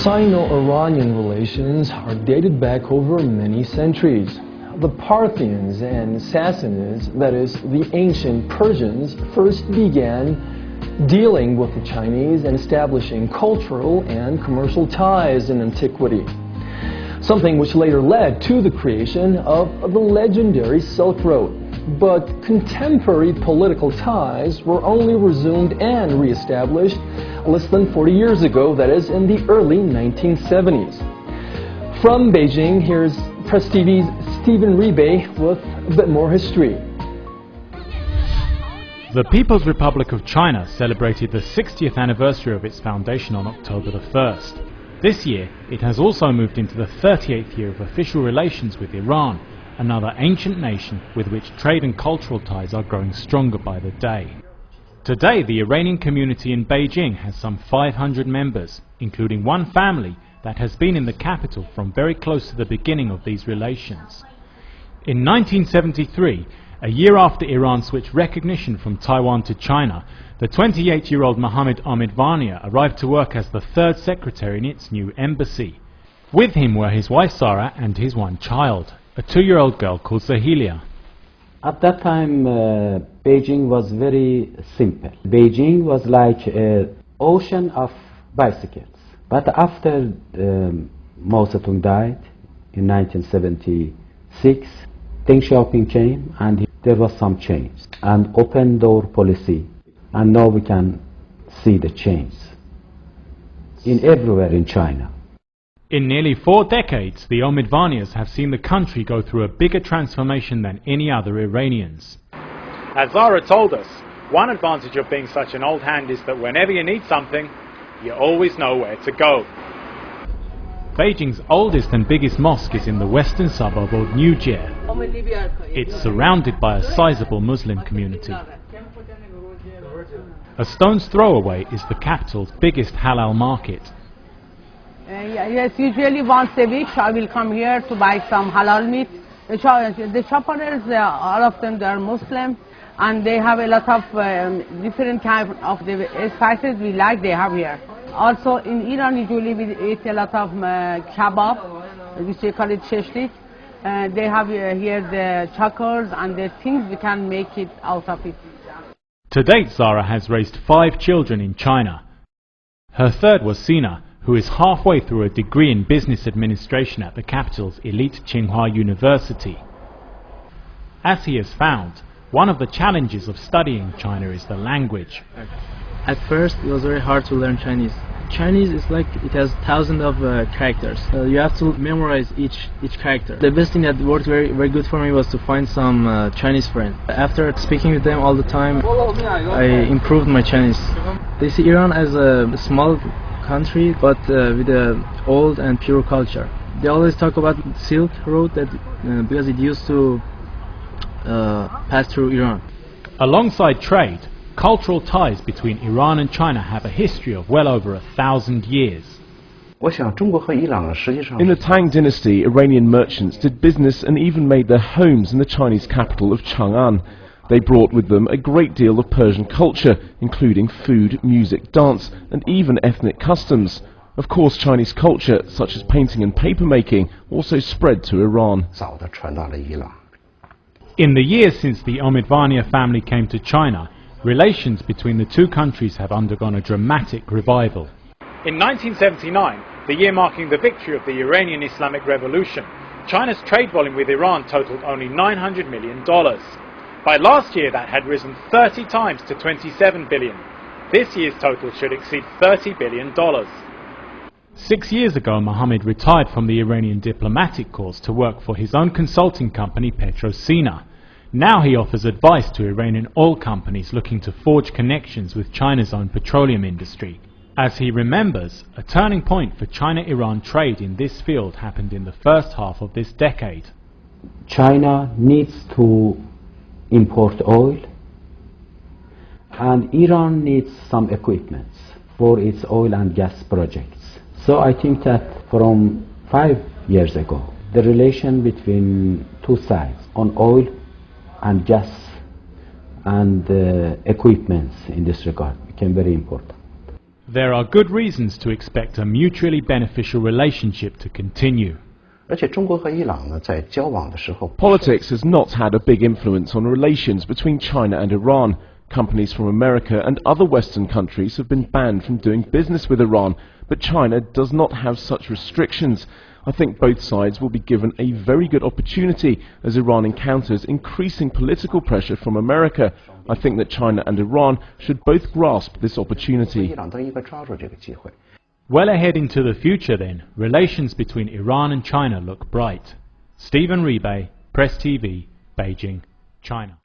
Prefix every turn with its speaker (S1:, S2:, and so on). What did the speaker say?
S1: Sino-Iranian relations are dated back over many centuries. The Parthians and Sassanids, that is, the ancient Persians, first began dealing with the Chinese and establishing cultural and commercial ties in antiquity. Something which later led to the creation of the legendary Silk Road. But contemporary political ties were only resumed and reestablished less than 40 years ago, that is, in the early 1970s. From Beijing, here's PressTV's Stephen Rebay with a bit more history.
S2: The People's Republic of China celebrated the 60th anniversary of its foundation on October the 1st. This year, it has also moved into the 38th year of official relations with Iran, another ancient nation with which trade and cultural ties are growing stronger by the day. Today, the Iranian community in Beijing has some 500 members, including one family that has been in the capital from very close to the beginning of these relations. In 1973, a year after Iran switched recognition from Taiwan to China, the 28-year-old Mohammad Ahmadvania arrived to work as the third secretary in its new embassy. With him were his wife Sarah and his one child, a 2-year-old girl called Zahilia.
S3: At that time, Beijing was very simple. Beijing was like an ocean of bicycles. But after Mao Zedong died in 1976, Deng Xiaoping came and there was some change and open door policy. And now we can see the change in everywhere in China.
S2: In nearly 4 decades, the Ahmadvanias have seen the country go through a bigger transformation than any other Iranians. As Zara told us, one advantage of being such an old hand is that whenever you need something, you always know where to go. Beijing's oldest and biggest mosque is in the western suburb of Nujie. It's surrounded by a sizable Muslim community. A stone's throw away is the capital's biggest halal market.
S4: Yes, usually once a week I will come here to buy some halal meat. The shoppers, all of them, they are Muslim, and they have a lot of different kinds of the spices we like they have here. Also in Iran, usually we eat a lot of kebab, which they call it sheshlik. They have here the chakars and the things we can make it out of it.
S2: To date, Zara has raised 5 children in China. Her third was Sina, who is halfway through a degree in business administration at the capital's elite Tsinghua University. As he has found, one of the challenges of studying China is the language.
S5: At first, it was very hard to learn Chinese. Chinese is like it has thousands of characters. You have to memorize each character. The best thing that worked very good for me was to find some Chinese friends. After speaking with them all the time, I improved my Chinese. They see Iran as a small country, but with an old and pure culture. They always talk about Silk Road because it used to pass through Iran.
S2: Alongside trade, cultural ties between Iran and China have a history of well over 1,000 years.
S6: In the Tang dynasty, Iranian merchants did business and even made their homes in the Chinese capital of Chang'an. They brought with them a great deal of Persian culture, including food, music, dance, and even ethnic customs. Of course, Chinese culture, such as painting and papermaking, also spread to Iran.
S2: In the years since the Ahmadvania family came to China, relations between the two countries have undergone a dramatic revival. In 1979, the year marking the victory of the Iranian Islamic Revolution, China's trade volume with Iran totaled only $900 million. By last year, that had risen 30 times to $27 billion. This year's total should exceed $30 billion. 6 years ago, Mohammed retired from the Iranian diplomatic corps to work for his own consulting company, Petrosina. Now he offers advice to Iranian oil companies looking to forge connections with China's own petroleum industry. As he remembers, a turning point for China-Iran trade in this field happened in the first half of this decade.
S3: China needs to import oil, and Iran needs some equipment for its oil and gas projects. So I think that from 5 years ago, the relation between two sides on oil and gas and equipment in this regard became very important.
S2: There are good reasons to expect a mutually beneficial relationship to continue.
S7: 而且中国和伊朗呢，在交往的时候
S6: Politics has not had a big influence on relations between China and Iran. Companies from America and other Western countries have been banned from doing business with Iran, but China does not have such restrictions. I think both sides will be given a very good opportunity as Iran encounters increasing political pressure from America. I think that China and Iran should both grasp this
S7: 伊
S6: opportunity.
S7: 朗都应该抓住这个机会。
S2: Well ahead into the future then, relations between Iran and China look bright. Stephen Rebay, PressTV, Beijing, China.